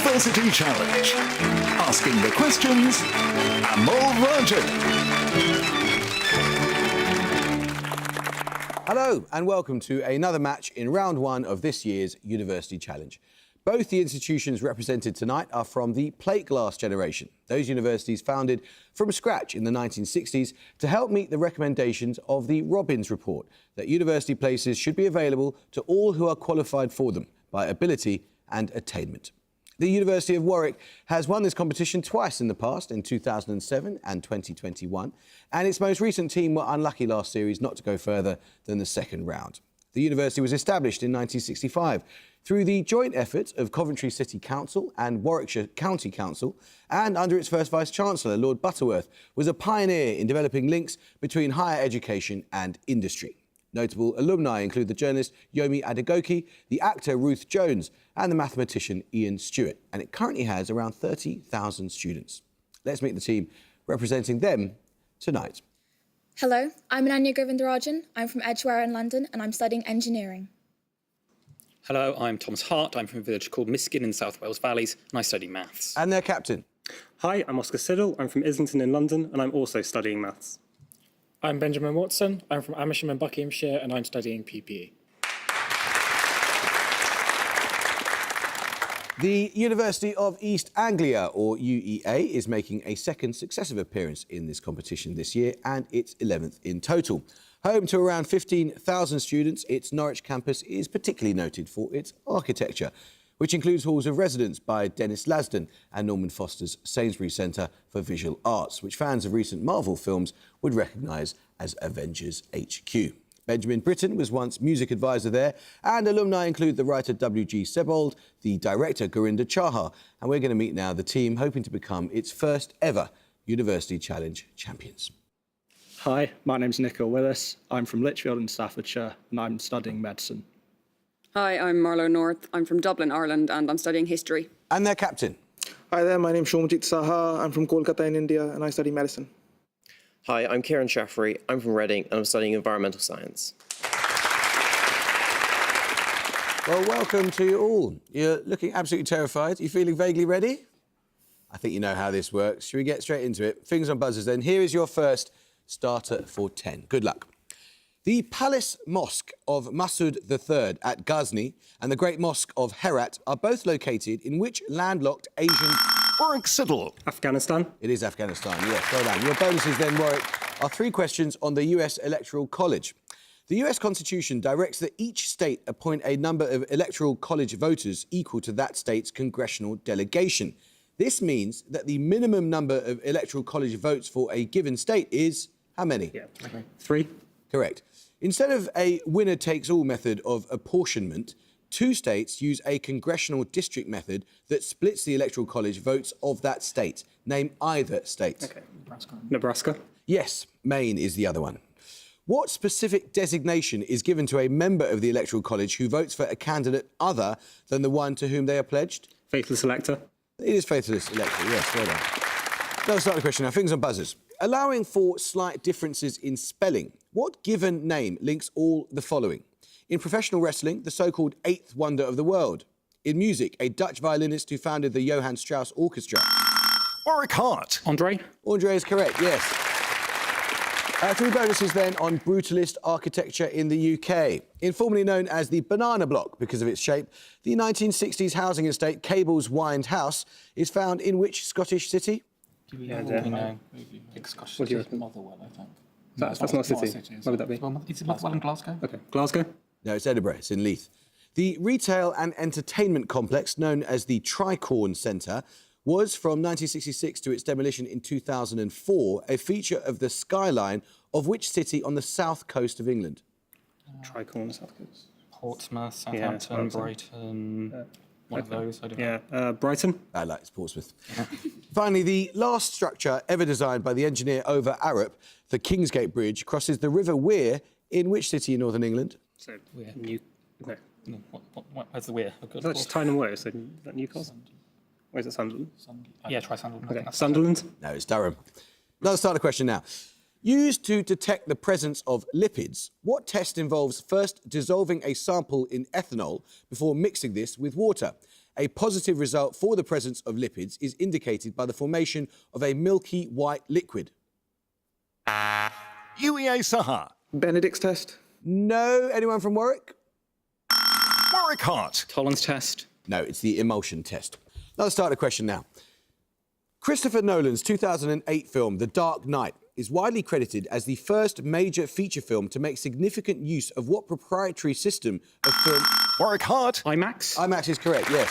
University Challenge. Asking the questions, Amol Rajan. Hello and welcome to another match in round one of this year's University Challenge. Both the institutions represented tonight are from the plate glass generation, those universities founded from scratch in the 1960s to help meet the recommendations of the Robbins Report that university places should be available to all who are qualified for them by ability and attainment. The University of Warwick has won this competition twice in the past, in 2007 and 2021, and its most recent team were unlucky last series not to go further than the second round. The university was established in 1965 through the joint efforts of Coventry City Council and Warwickshire County Council, and under its first Vice-Chancellor, Lord Butterworth, was a pioneer in developing links between higher education and industry. Notable alumni include the journalist Yomi Adegoke, the actor Ruth Jones, and the mathematician Ian Stewart, and it currently has around 30,000 students. Let's meet the team representing them tonight. Hello, I'm Ananya Govindarajan. I'm from Edgware in London and I'm studying engineering. Hello, I'm Thomas Hart. I'm from a village called Miskin in South Wales Valleys and I study maths. And their captain. Hi, I'm Oscar Siddle. I'm from Islington in London and I'm also studying maths. I'm Benjamin Watson. I'm from Amersham in Buckinghamshire and I'm studying PPE. The University of East Anglia, or UEA, is making a second successive appearance in this competition this year and its 11th in total. Home to around 15,000 students, its Norwich campus is particularly noted for its architecture, which includes halls of residence by Dennis Lasdon and Norman Foster's Sainsbury Centre for Visual Arts, which fans of recent Marvel films would recognise as Avengers HQ. Benjamin Britten was once music advisor there, and alumni include the writer W.G. Sebold, the director Gurinder Chahar, and we're going to meet now the team hoping to become its first ever University Challenge champions. Hi, my name's Nicola Willis. I'm from Lichfield in Staffordshire and I'm studying medicine. Hi, I'm Marlo North. I'm from Dublin, Ireland, and I'm studying history. And their captain. Hi there, my name's Shomajit Saha. I'm from Kolkata in India and I study medicine. Hi, I'm Kieran Shaffery. I'm from Reading and I'm studying environmental science. Well, welcome to you all. You're looking absolutely terrified. You feeling vaguely ready? I think you know how this works. Should we get straight into it? Fingers on buzzers then. Here is your first starter for 10. Good luck. The Palace Mosque of Masood III at Ghazni and the Great Mosque of Herat are both located in which landlocked Asian... Warwick Siddle. Afghanistan. It is Afghanistan, yes, well done. Your bonuses then, Warwick, are 3 questions on the US Electoral College. The US Constitution directs that each state appoint a number of Electoral College voters equal to that state's congressional delegation. This means that the minimum number of Electoral College votes for a given state is how many? Yeah, okay. 3. Correct. Instead of a winner-takes-all method of apportionment, 2 states use a congressional district method that splits the Electoral College votes of that state. Name either state. Okay. Nebraska. Yes, Maine is the other one. What specific designation is given to a member of the Electoral College who votes for a candidate other than the one to whom they are pledged? Faithless elector. It is faithless elector, yes, well done. Now let's start the question now. Fingers on buzzers. Allowing for slight differences in spelling, what given name links all the following? In professional wrestling, the so-called eighth wonder of the world. In music, a Dutch violinist who founded the Johann Strauss Orchestra. Warwick Hart. Andre. Andre is correct, yes. 3 bonuses then on brutalist architecture in the UK. Informally known as the Banana Block because of its shape, the 1960s housing estate Cable's Wynd House is found in which Scottish city? Scottish city is Motherwell, I think. That's not a city. Where would that be? It's Motherwell in Glasgow. Okay. Glasgow? No, it's Edinburgh. It's in Leith. The retail and entertainment complex known as the Tricorn Centre was, from 1966 to its demolition in 2004, a feature of the skyline of which city on the south coast of England? Tricorn, South Coast. Portsmouth, Southampton, Brighton, one of those, I don't know. Yeah, Brighton. I like it's Portsmouth. Finally, the last structure ever designed by the engineer Over Arup, the Kingsgate Bridge, crosses the River Wear in which city in northern England? So, Weir. No. No, where's the Weir? Is that just Tyne Wear? So, is that Newcastle? Or is it Sunderland? Yeah, try Sunderland. Okay, Sunderland. No, it's Durham. Another starter question now. Used to detect the presence of lipids, what test involves first dissolving a sample in ethanol before mixing this with water? A positive result for the presence of lipids is indicated by the formation of a milky white liquid. UEA Saha. Benedict's test. No. Anyone from Warwick? Warwick Hart. Tollens test. No, it's the emulsion test. Now, let's start the question now. Christopher Nolan's 2008 film, The Dark Knight, is widely credited as the first major feature film to make significant use of what proprietary system of film? Warwick Hart. IMAX. IMAX is correct, yes.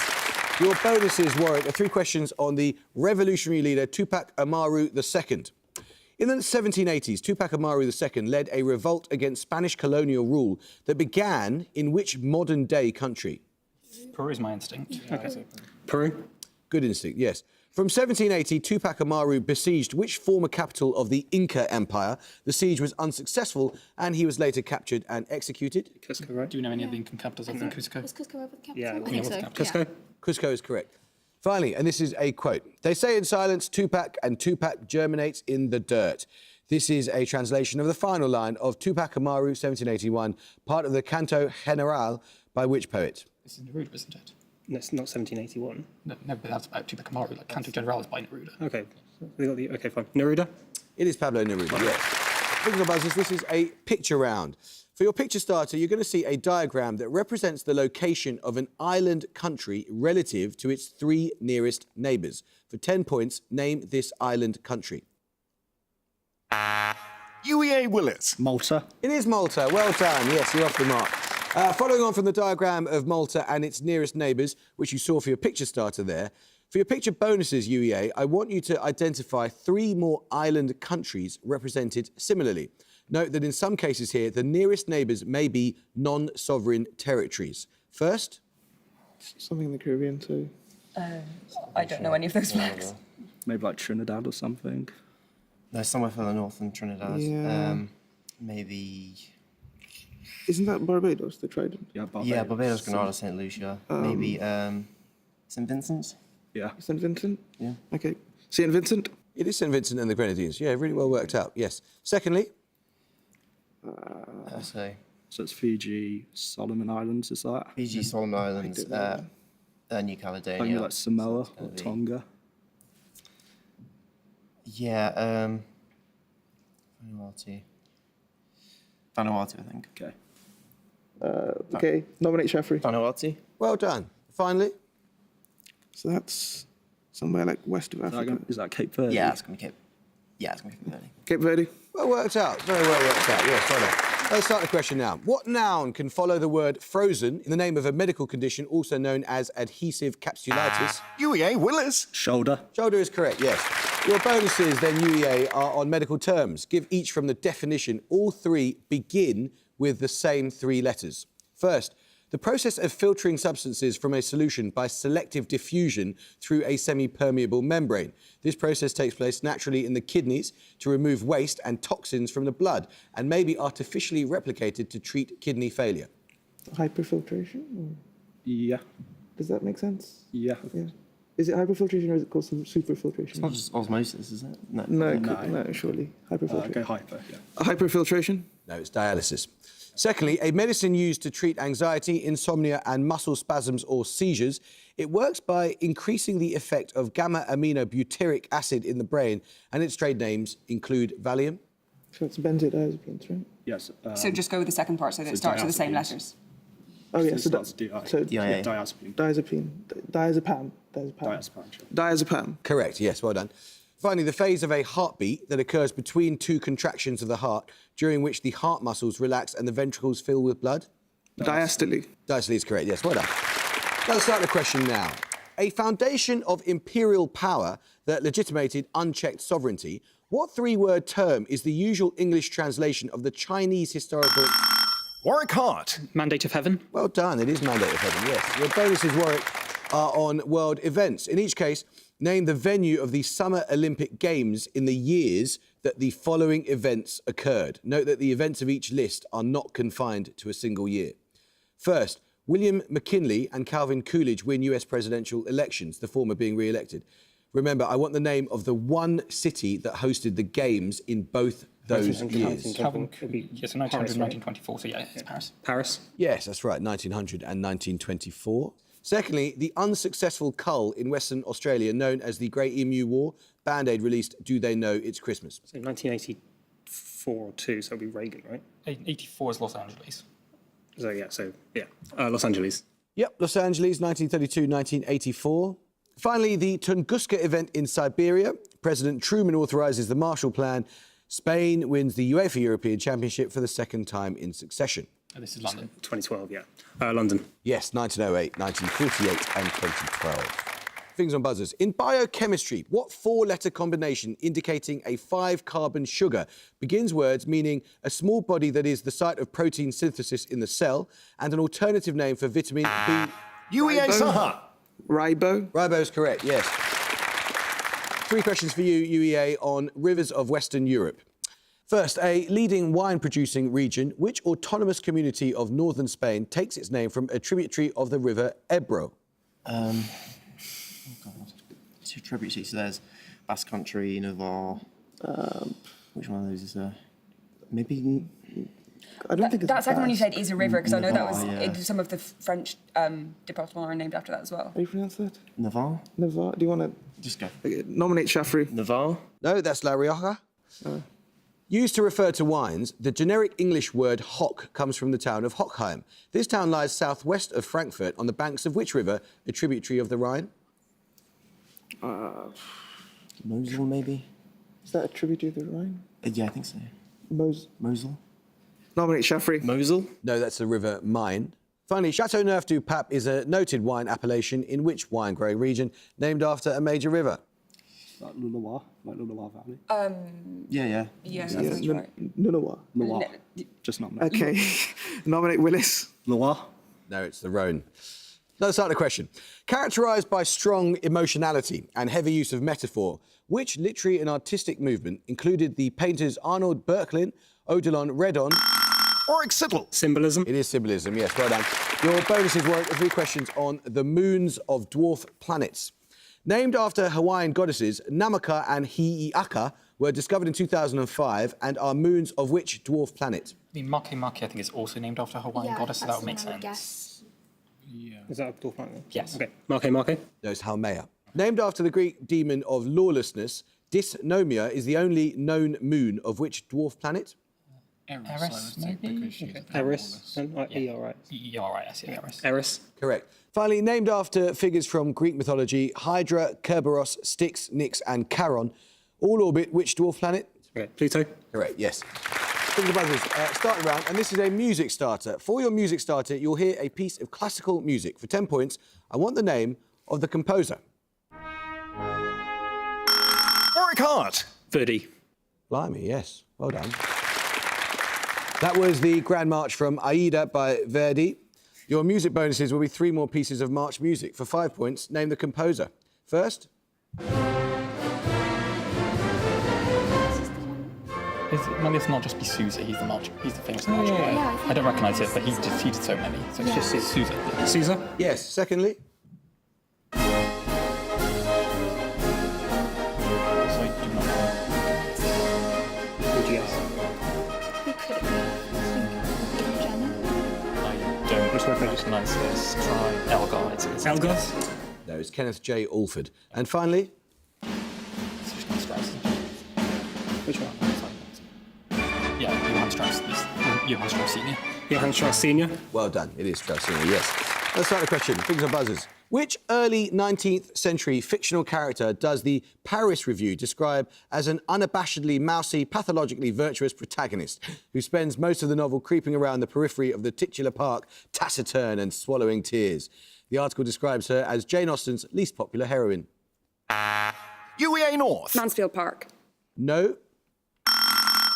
Your bonuses, Warwick, are 3 questions on the revolutionary leader Tupac Amaru II. In the 1780s, Tupac Amaru II led a revolt against Spanish colonial rule that began in which modern-day country? Peru is my instinct. Okay. Peru. Good instinct, yes. From 1780, Tupac Amaru besieged which former capital of the Inca Empire? The siege was unsuccessful, and he was later captured and executed. Cusco, right? Do we know any of the Incan capitals other than Cusco? Is Cusco over the capital? Yeah, I think so. Cusco. Cusco is correct. Finally, and this is a quote, they say in silence, Tupac, and Tupac germinates in the dirt. This is a translation of the final line of Tupac Amaru, 1781, part of the Canto General, by which poet? This is Neruda, isn't it? No, it's not 1781. No, but that's about Tupac Amaru. Like Canto General is by Neruda. Okay. Okay, fine. Neruda. It is Pablo Neruda, yes. Speaking of buzzers, this is a picture round. For your picture starter, you're going to see a diagram that represents the location of an island country relative to its 3 nearest neighbours. For 10 points, name this island country. UEA Willis. Malta. It is Malta. Well done. Yes, you're off the mark. Following on from the diagram of Malta and its nearest neighbours, which you saw for your picture starter there, for your picture bonuses, UEA, I want you to identify 3 more island countries represented similarly. Note that in some cases here, the nearest neighbours may be non-sovereign territories. First? Something in the Caribbean too. I don't know any of those flags. Maybe like Trinidad or something. No, somewhere further north than Trinidad. Yeah. Maybe. Isn't that Barbados, the Trident? Yeah, Barbados. Yeah, Barbados, Grenada, St. Lucia. Maybe St. Vincent's. Yeah. St. Vincent? Yeah. Okay. St. Vincent? It is St Vincent and the Grenadines. Yeah, really well worked out, yes. Secondly? So So it's Fiji, Solomon Islands, is that? Fiji, Solomon Islands, New Maybe Caledonia. like Samoa It's gonna or be- Tonga. Yeah, Vanuatu, I think. Okay. Okay. Nominate Shafri. Vanuatu? Well done. Finally? So that's somewhere like west of Africa. Is that Cape Verde? Yeah, it's going to be Cape. Yeah, it's going to be Cape Verde. Cape Verde. Well worked out. Very well worked out. Yes, well done. Let's start the question now. What noun can follow the word frozen in the name of a medical condition also known as adhesive capsulitis? UEA Willis. Shoulder. Shoulder is correct, yes. Your bonuses, then, UEA, are on medical terms. Give each from the definition. All 3 begin with the same 3 letters. First, the process of filtering substances from a solution by selective diffusion through a semi-permeable membrane. This process takes place naturally in the kidneys to remove waste and toxins from the blood and may be artificially replicated to treat kidney failure. Hyperfiltration? Or Yeah. does that make sense? Yeah. Yeah. Is it hyperfiltration or is it called superfiltration? It's not just osmosis, is it? No. No, surely. Hyperfiltration. Okay, hyper, yeah. Hyperfiltration? No, it's dialysis. Secondly, a medicine used to treat anxiety, insomnia and muscle spasms or seizures. It works by increasing the effect of gamma-aminobutyric acid in the brain, and its trade names include Valium. So it's benzodiazepines, right? Yes. So just go with the second part so that it starts with the same diazepines. letters. Oh, yeah. So So, that's DI. so DIA. Diazepine. diazepam. Diazepam. Diazepam. Sure. Diazepam. Correct, yes, well done. Finally, the phase of a heartbeat that occurs between 2 contractions of the heart, during which the heart muscles relax and the ventricles fill with blood. Diastole. Diastole is correct, yes, well done. Let's start the question now. A foundation of imperial power that legitimated unchecked sovereignty, what 3-word term is the usual English translation of the Chinese historical... Warwick Hart. Mandate of Heaven. Well done, it is Mandate of Heaven, yes. Your bonuses, Warwick, are on world events. In each case, name the venue of the Summer Olympic Games in the years that the following events occurred. Note that the events of each list are not confined to a single year. First, William McKinley and Calvin Coolidge win US presidential elections, the former being re-elected. Remember, I want the name of the one city that hosted the games in both those years. Calvin could be, yes, 1900 1924, so yeah, it's Paris. Paris. Yes, that's right, 1900 and 1924. Secondly, the unsuccessful cull in Western Australia known as the Great Emu War. Band-Aid released Do They Know It's Christmas? So 1984 or 2, so it'll be Reagan, right? 84 is Los Angeles. Los Angeles. Yep, Los Angeles, 1932-1984. Finally, the Tunguska event in Siberia. President Truman authorises the Marshall Plan. Spain wins the UEFA European Championship for the second time in succession. This is London. 2012, yeah. London. Yes, 1908, 1948 and 2012. Things on buzzers. In biochemistry, what four-letter combination indicating a 5-carbon sugar begins words meaning a small body that is the site of protein synthesis in the cell and an alternative name for vitamin B? UEA Saha. Ribo. Ribo is correct, yes. 3 questions for you, UEA, on rivers of Western Europe. First, a leading wine-producing region, which autonomous community of northern Spain takes its name from a tributary of the river Ebro? Oh, God. Two tributaries. So there's Basque Country, Navarre. Which one of those is there? Maybe... I don't think it's That second one you Basque. said is a river, because I know that was Navarre, yeah. some of the French departments are named after that as well. How do you pronounce that? Navarre? Navarre. Do you want to Just go. nominate Shafri? Navarre? No, that's La Rioja. Used to refer to wines, the generic English word hock comes from the town of Hochheim. This town lies southwest of Frankfurt on the banks of which river, a tributary of the Rhine? Mosel, maybe? Is that a tributary of the Rhine? Yeah, I think so. Mosel. Nominate Shafri. Mosel? No, that's the river Main. Finally, Châteauneuf du Pape is a noted wine appellation in which wine-growing region named after a major river? Like Loire Valley. Yeah. Yeah, that's right. Nunawa. Loire. Just not. Okay. Nominate Willis. Loire. No, it's the Rhone. Let's start the question. Characterised by strong emotionality and heavy use of metaphor, which literary and artistic movement included the painters Arnold Böcklin, Odilon Redon? Warwick Siddle. Symbolism. It is symbolism, yes, well done. Your bonuses were 3 questions on the moons of dwarf planets. Named after Hawaiian goddesses, Namaka and Hi'iaka were discovered in 2005 and are moons of which dwarf planet? I mean, Make, I think, is also named after a Hawaiian goddess, so that would make sense. Guess. Is that a dwarf planet? Yes. Okay. Marke. No, it's Haumea. Named after the Greek demon of lawlessness, Dysnomia is the only known moon of which dwarf planet? Eris, maybe? Eris. E-R-I. E-R-I-S, yeah, Eris. Eris. Correct. Finally, named after figures from Greek mythology, Hydra, Kerberos, Styx, Nyx and Charon, all orbit which dwarf planet? Okay. Pluto. Correct, yes. Think of others. Starting round, and this is a music starter. For your music starter, you'll hear a piece of classical music. For 10 points, I want the name of the composer. Warwick Hart. Verdi. Blimey, yes. Well done. That was the Grand March from Aida by Verdi. Your music bonuses will be 3 more pieces of March music. For 5 points, name the composer. First. Maybe it's not just be Sousa, he's the famous march guy. Yeah, I don't recognise it, but he did so many. So it's just Sousa. Sousa. Yes. Secondly. So I do not know. Would you guess? Who could it be? Jenna? I don't recognise this. Try Elgar. It's Elgar. No, it's Kenneth J. Alford. And finally. Strauss. Which one? Yeah, Johann Strauss. Johann Strauss Senior. Johann Strauss Senior. Well done. It is Strauss, yes. Let's start the question. Fingers on buzzers. Which early 19th century fictional character does the Paris Review describe as an unabashedly mousy, pathologically virtuous protagonist who spends most of the novel creeping around the periphery of the titular park, taciturn and swallowing tears? The article describes her as Jane Austen's least popular heroine. UEA North. Mansfield Park. No.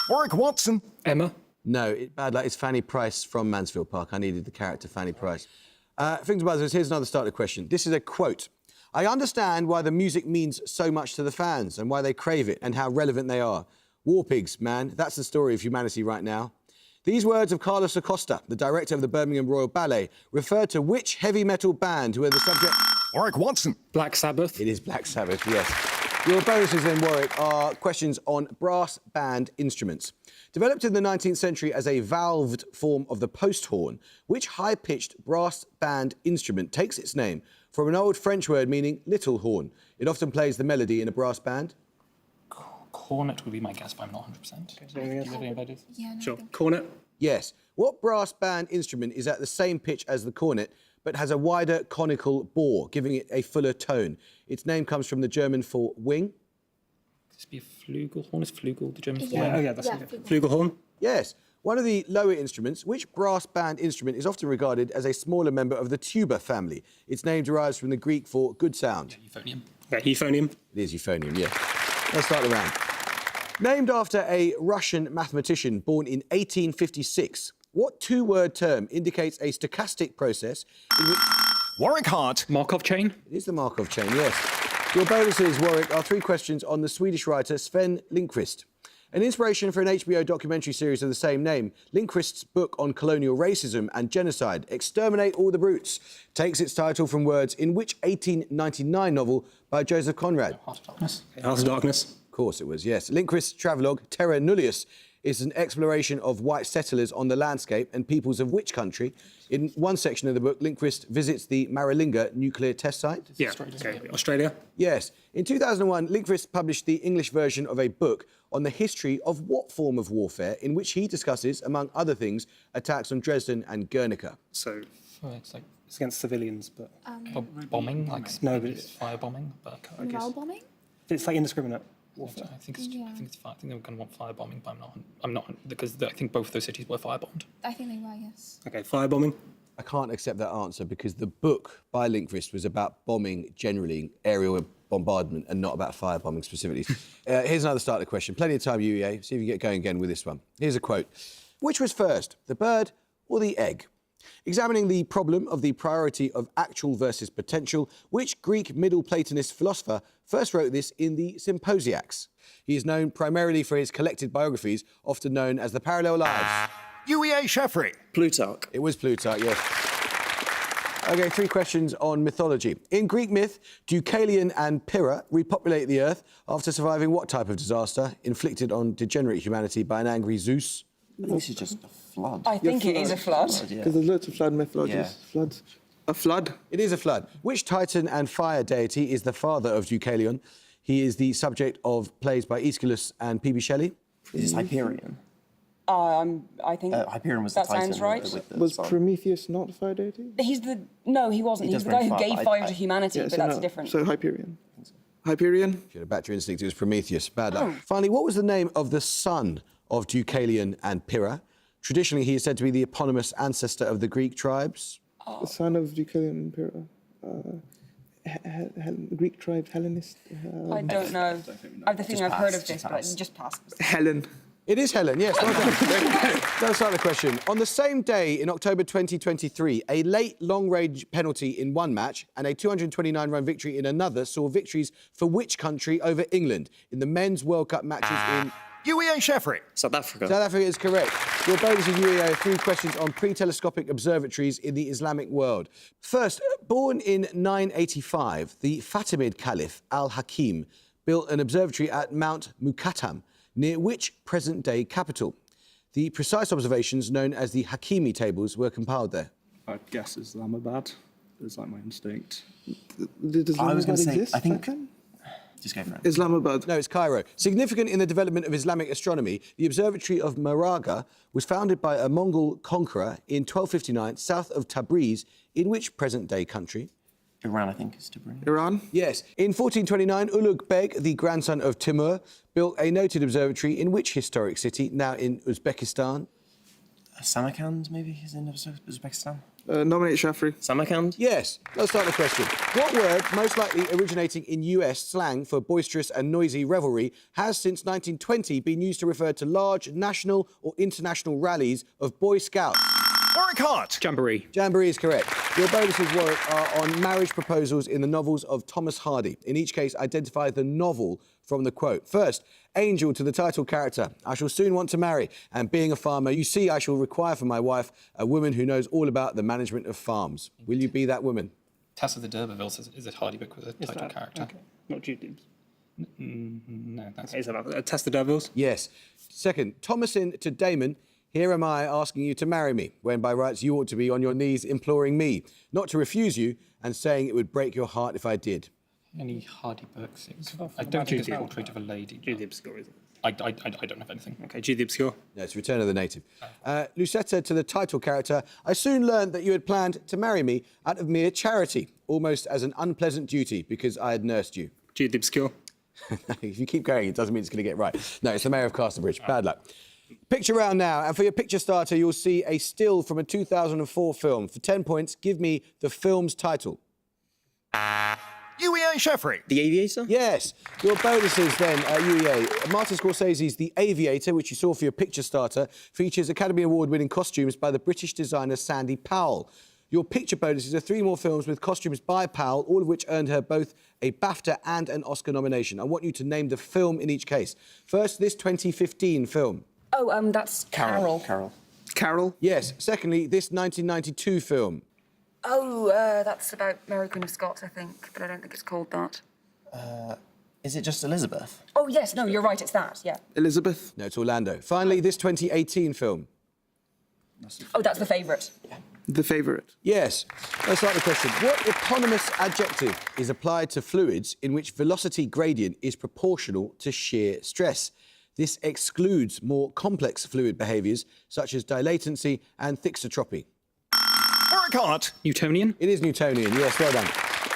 Warwick Watson. Emma. No, bad luck. It's Fanny Price from Mansfield Park. I needed the character Fanny Price. Fingers buzzers, here's another starter question. This is a quote. I understand why the music means so much to the fans and why they crave it and how relevant they are. War pigs, man, that's the story of humanity right now. These words of Carlos Acosta, the director of the Birmingham Royal Ballet, refer to which heavy metal band who are the subject... Warwick Watson. Black Sabbath. It is Black Sabbath, yes. Your bonuses then, Warwick, are questions on brass band instruments. Developed in the 19th century as a valved form of the post horn, which high-pitched brass band instrument takes its name from an old French word meaning little horn? It often plays the melody in a brass band. Cornet would be my guess, but I'm not 100%. Do you have any ideas? Yeah, no, Sure. Cornet. Yes. What brass band instrument is at the same pitch as the cornet, but has a wider conical bore, giving it a fuller tone? Its name comes from the German for wing. Could this be a flugelhorn? Is flugel the German for Yeah. wing? Oh, yeah, that's Yeah, it. Flugelhorn. Yes. One of the lower instruments, which brass band instrument is often regarded as a smaller member of the tuba family? Its name derives from the Greek for good sound. Euphonium. Yeah, euphonium. It is euphonium, yeah. Let's start the round. Named after a Russian mathematician born in 1856, what two-word term indicates a stochastic process in which... Warwick Hart. Markov chain? It is the Markov chain, yes. Your bonuses, Warwick, are 3 questions on the Swedish writer Sven Lindqvist. An inspiration for an HBO documentary series of the same name, Lindqvist's book on colonial racism and genocide, Exterminate All the Brutes, takes its title from words in which 1899 novel by Joseph Conrad? Heart of Darkness. Heart of Darkness. Of course it was, yes. Lindqvist's travelogue, Terra Nullius, is an exploration of white settlers on the landscape and peoples of which country? In one section of the book, Lindqvist visits the Maralinga nuclear test site. Yeah. Okay. Australia. Yes. In 2001, Lindqvist published the English version of a book on the history of what form of warfare in which he discusses, among other things, attacks on Dresden and Guernica. So Oh, it's like it's against civilians, but bombing, like No, but it's- firebombing. But Morale bombing? it's like indiscriminate I warfare. think it's. Yeah. I think it's. I think they were going to want firebombing, but I'm not because I think both of those cities were firebombed. I think they were, yes. Okay, firebombing. I can't accept that answer because the book by Lindqvist was about bombing generally, aerial bombardment, and not about firebombing specifically. Here's another starter question. Plenty of time, UEA. See if you get going again with this one. Here's a quote. Which was first, the bird or the egg? Examining the problem of the priority of actual versus potential, which Greek Middle Platonist philosopher first wrote this in the Symposiacs? He is known primarily for his collected biographies, often known as the Parallel Lives. UEA Sheffrey. Plutarch. It was Plutarch, yes. OK, 3 questions on mythology. In Greek myth, Deucalion and Pyrrha repopulate the earth after surviving what type of disaster inflicted on degenerate humanity by an angry Zeus? I think this is just a flood. I think it is a flood. Because there's loads of flood mythologies. Yeah. Floods. A flood. It is a flood. Which Titan and fire deity is the father of Deucalion? He is the subject of plays by Aeschylus and P.B. Shelley. Is this Hyperion? I think Hyperion was the that Titan. sounds right. with the Was sun. Prometheus not a fire deity? He's the no, he wasn't. He He's does the guy bring who fire, gave but fire I- to humanity, but so that's no. different. So Hyperion. Hyperion? If you had a back your instinct, it was Prometheus. Bad luck. Oh. Finally, what was the name of the son of Deucalion and Pyrrha? Traditionally, he is said to be the eponymous ancestor of the Greek tribes. The son of Deucalion and Pyrrha. Greek tribe, Hellenist. I don't know. I think I've heard of this, but just pass. Helen. It is Helen, yes, well done. Let's start the question. On the same day in October 2023, a late long-range penalty in one match and a 229-run victory in another saw victories for which country over England in the Men's World Cup matches in... UEA Sheffrey. South Africa. South Africa is correct. Your bonus is UEA, 3 questions on pre-telescopic observatories in the Islamic world. First, born in 985, the Fatimid Caliph al-Hakim built an observatory at Mount Muqattam, near which present-day capital? The precise observations, known as the Hakimi tables, were compiled there. I'd guess Islamabad. It's like my instinct. Does I was going to Islamabad say, exist I think. back then? Just go for it. Islamabad. No, it's Cairo. Significant in the development of Islamic astronomy, the Observatory of Maraga was founded by a Mongol conqueror in 1259 south of Tabriz, in which present-day country? Iran, I think, is to bring. Iran. Yes. In 1429, Ulugh Beg, the grandson of Timur, built a noted observatory in which historic city, now in Uzbekistan? Samarkand, maybe, is in Uzbekistan. Nominate Shafri. Samarkand? Yes. Let's start the question. What word, most likely originating in US slang for boisterous and noisy revelry, has since 1920 been used to refer to large national or international rallies of Boy Scouts? Warwick Hart. Jamboree. Jamboree is correct. Your bonuses, Warwick, are on marriage proposals in the novels of Thomas Hardy. In each case, identify the novel from the quote. First, Angel to the title character. I shall soon want to marry, and being a farmer, you see I shall require for my wife a woman who knows all about the management of farms. Will you be that woman? Tess of the D'Urbervilles is a Hardy book with a title character. Okay. Not Jude Dibs. No, that's Is that Test the Devils? Yes. Second, Thomasin to Damon, here am I asking you to marry me, when by rights you ought to be on your knees imploring me, not to refuse you, and saying it would break your heart if I did. any Hardy books. I don't think it's Portrait of a Lady. Jude the Obscure, is it? I don't have anything. Okay, Jude the Obscure. No, it's Return of the Native. Lucetta to the title character, I soon learned that you had planned to marry me out of mere charity, almost as an unpleasant duty, because I had nursed you. Jude the Obscure. If you keep going, it doesn't mean it's going to get right. No, it's the Mayor of Casterbridge. Bad luck. Picture round now, and for your picture starter, you'll see a still from a 2004 film. For 10 points, give me the film's title. UEA Sheffrey. The Aviator? Yes. Your bonuses then, UEA. Martin Scorsese's The Aviator, which you saw for your picture starter, features Academy Award-winning costumes by the British designer Sandy Powell. Your picture bonuses are 3 more films with costumes by Powell, all of which earned her both a BAFTA and an Oscar nomination. I want you to name the film in each case. First, this 2015 film. Oh, that's Carol. Carol. Yes. Secondly, this 1992 film. Oh, that's about Mary Queen of Scots, I think, but I don't think it's called that. Is it just Elizabeth? Oh, yes, no, you're right, it's that, yeah. Elizabeth. No, it's Orlando. Finally, this 2018 film. Oh, that's The Favourite. The Favourite. Yes. Let's start the question. What eponymous adjective is applied to fluids in which velocity gradient is proportional to shear stress? This excludes more complex fluid behaviours such as dilatancy and thixotropy. Warwick Hart. Newtonian. It is Newtonian, yes, well done.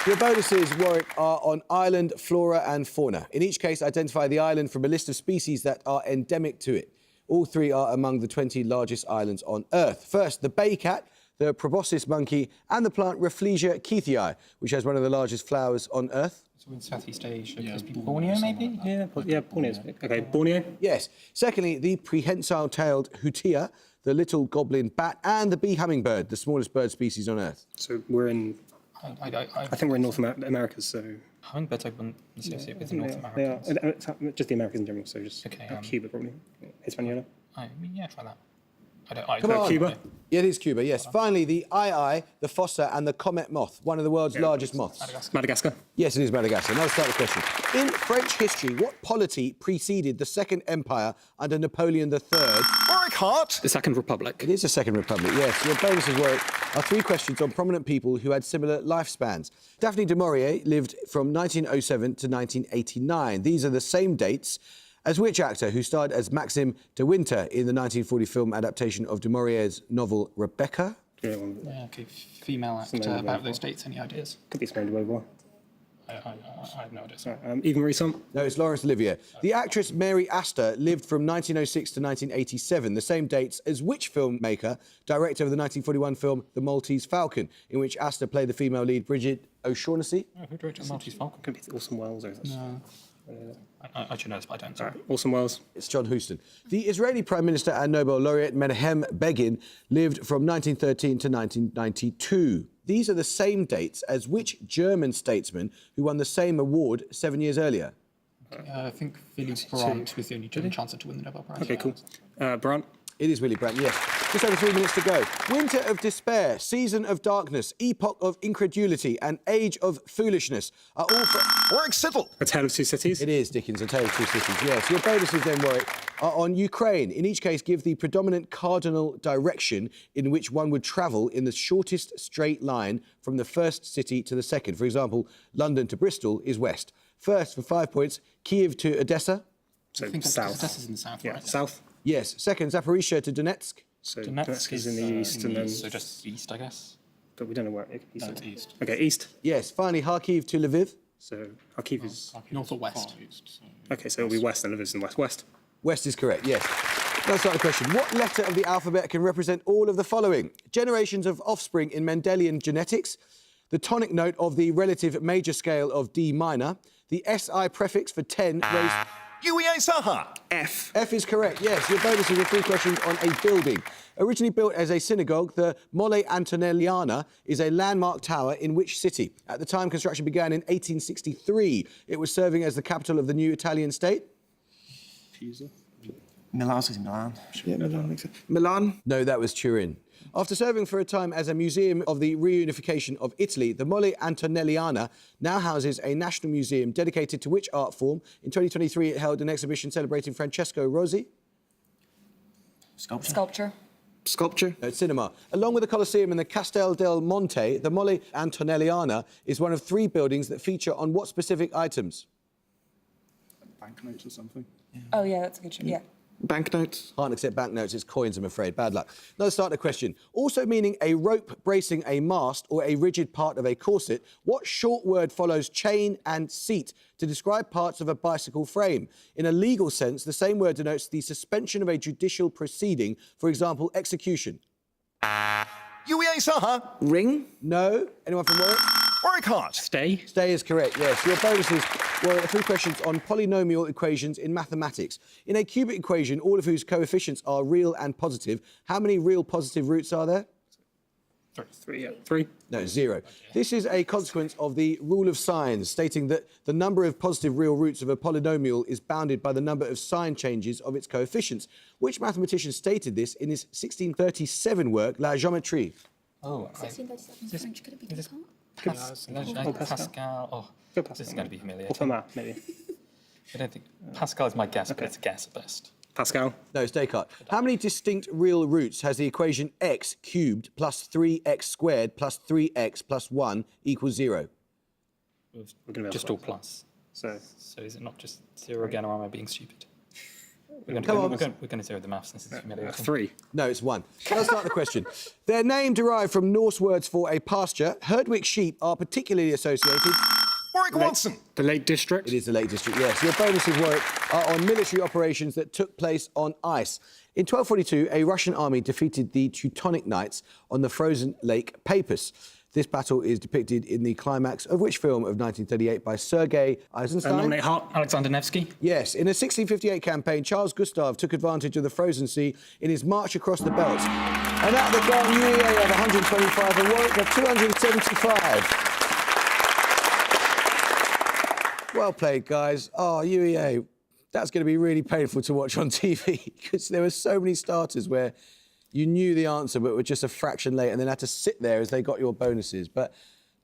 Your bonuses, Warwick, are on island flora and fauna. In each case, identify the island from a list of species that are endemic to it. All 3 are among the 20 largest islands on Earth. First, the bay cat, the proboscis monkey, and the plant Rafflesia keithii, which has one of the largest flowers on Earth. So in Southeast Asia, Borneo maybe? Yeah, Borneo. Okay, Borneo. Yes. Secondly, the prehensile-tailed hutia, the little goblin bat, and the bee hummingbird, the smallest bird species on Earth. So we're in... I think we're in North America, so... Hummingbirds I wouldn't associate with the North They Americans. are. Just the Americans in general, so just Okay, Cuba, probably. Hispaniola. Yeah, try that. Come on. Cuba? Yeah, it is Cuba, yes. Finally, the ii, the fossa, and the comet moth, one of the world's largest moths. Madagascar. Yes, it is Madagascar. Now let's start the question. In French history, what polity preceded the Second Empire under Napoleon III? Warwick Hart. The Second Republic. It is the Second Republic, yes. Your bonuses were 3 questions on prominent people who had similar lifespans. Daphne du Maurier lived from 1907 to 1989. These are the same dates as which actor who starred as Maxime de Winter in the 1940 film adaptation of du Maurier's novel Rebecca? Yeah, Okay, female actor about those dates. Any ideas? could be Simone de Beauvoir. I have no idea. Yves Morisson. No, it's Laurence Olivier. The actress Mary Astor lived from 1906 to 1987, the same dates as which filmmaker, director of the 1941 film The Maltese Falcon, in which Astor played the female lead Bridget O'Shaughnessy? Who directed Maltese Falcon? Could be Orson Welles. Or No. I should know this, but I don't. Sorry. Orson Welles. It's John Huston. The Israeli Prime Minister and Nobel laureate Menachem Begin lived from 1913 to 1992. These are the same dates as which German statesman who won the same award 7 years earlier? I think Willy Brandt was the only German chancellor to win the Nobel Prize. Okay, cool. Brandt. It is Willy Brandt, yes. Just over 3 minutes to go. Winter of despair, season of darkness, epoch of incredulity, and age of foolishness are all for... Warwick Siddle. A Tale of Two Cities. It is Dickens, A Tale of Two Cities, yes. Your bonuses then, Warwick, are on Ukraine. In each case, give the predominant cardinal direction in which one would travel in the shortest straight line from the first city to the second. For example, London to Bristol is west. First, for 5 points, Kiev to Odessa. So I think south. Odessa's in the south, Yeah, right? south. Yes. Second, Zaporizhia to Donetsk. So Donetsk is in the east, and then... so just east, I guess. But we don't know where. East. No, it's east. Okay, east. Yes. Finally, Kharkiv to Lviv. So Kharkiv is... North or west? Okay, so it'll be west and Lviv's in west. West. West is correct, yes. Let's start the question. What letter of the alphabet can represent all of the following? Generations of offspring in Mendelian genetics, the tonic note of the relative major scale of D minor, the SI prefix for 10 raised... UEA Saha. F. F is correct, yes. Your bonuses are 3 questions on a building. Originally built as a synagogue, the Mole Antonelliana is a landmark tower in which city? At the time construction began in 1863. It was serving as the capital of the new Italian state? Pisa. Milan. Yeah, Milan makes sense. Milan. No, that was Turin. After serving for a time as a museum of the reunification of Italy, the Mole Antonelliana now houses a national museum dedicated to which art form? In 2023, it held an exhibition celebrating Francesco Rosi. Sculpture. Sculpture. No, it's cinema. Along with the Colosseum and the Castel del Monte, the Mole Antonelliana is one of 3 buildings that feature on what specific items? Banknotes or something. Oh, yeah, that's a good show. Yeah. Banknotes. Can't accept banknotes, it's coins, I'm afraid. Bad luck. Another starter question. Also meaning a rope bracing a mast or a rigid part of a corset, what short word follows chain and seat to describe parts of a bicycle frame? In a legal sense, the same word denotes the suspension of a judicial proceeding, for example, execution. UEA Saha. Ring. No? Anyone from Warwick? Warwick Hart. Stay. Stay is correct, yes. Your bonuses were 3 questions on polynomial equations in mathematics. In a cubic equation, all of whose coefficients are real and positive, how many real positive roots are there? 3. No, 0. This is a consequence of the rule of signs, stating that the number of positive real roots of a polynomial is bounded by the number of sign changes of its coefficients. Which mathematician stated this in his 1637 work, La Géométrie? Oh, 1637 French, could it be Descartes? Pascal. Oh, Go this is Pascal. going to be humiliating. Or Fermat, maybe. I don't think Pascal is my guess, but it's a guess at best. Pascal. No, it's Descartes. How many distinct real roots has the equation x cubed plus 3x squared plus 3x plus 1 equals 0? We're gonna be Just able all to- plus. So So is it not just 0 again, or am I being stupid? We're going Come on. to zero the maths since it's humiliating. 3. No, it's 1. Let's start the question. Their name derived from Norse words for a pasture. Herdwick sheep are particularly associated. Warwick Watson. The Lake District. It is the Lake District, yes. Your bonuses, Warwick, are on military operations that took place on ice. In 1242, a Russian army defeated the Teutonic Knights on the frozen Lake Peipus. This battle is depicted in the climax of which film of 1938 by Sergei Eisenstein? Nominate Hart. Alexander Nevsky. Yes, in a 1658 campaign, Charles Gustav took advantage of the frozen sea in his march across the Belt. And at the gun, UEA have 125 and Warwick have 275. Well played, guys. Oh, UEA, that's going to be really painful to watch on TV because there were so many starters where you knew the answer but were just a fraction late and then had to sit there as they got your bonuses. But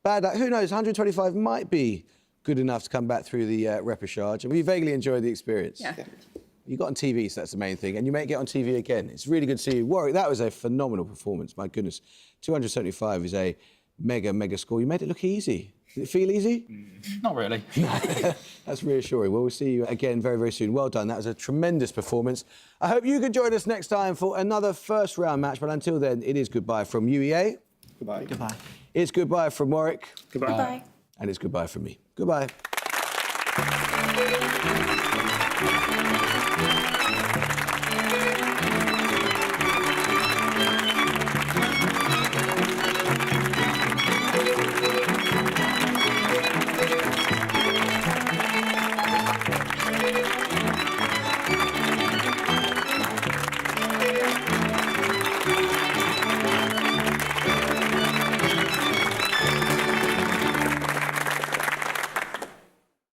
bad luck. Who knows, 125 might be good enough to come back through the repechage. And we vaguely enjoyed the experience. Yeah. You got on TV, so that's the main thing. And you may get on TV again. It's really good to see you. Warwick, that was a phenomenal performance. My goodness. 275 is a mega score. You made it look easy. Did it feel easy? Not really. That's reassuring. Well, we'll see you again very soon. Well done. That was a tremendous performance. I hope you can join us next time for another first round match. But until then, it is goodbye from UEA. Goodbye. Goodbye. It's goodbye from Warwick. Goodbye. Goodbye. And it's goodbye from me. Goodbye.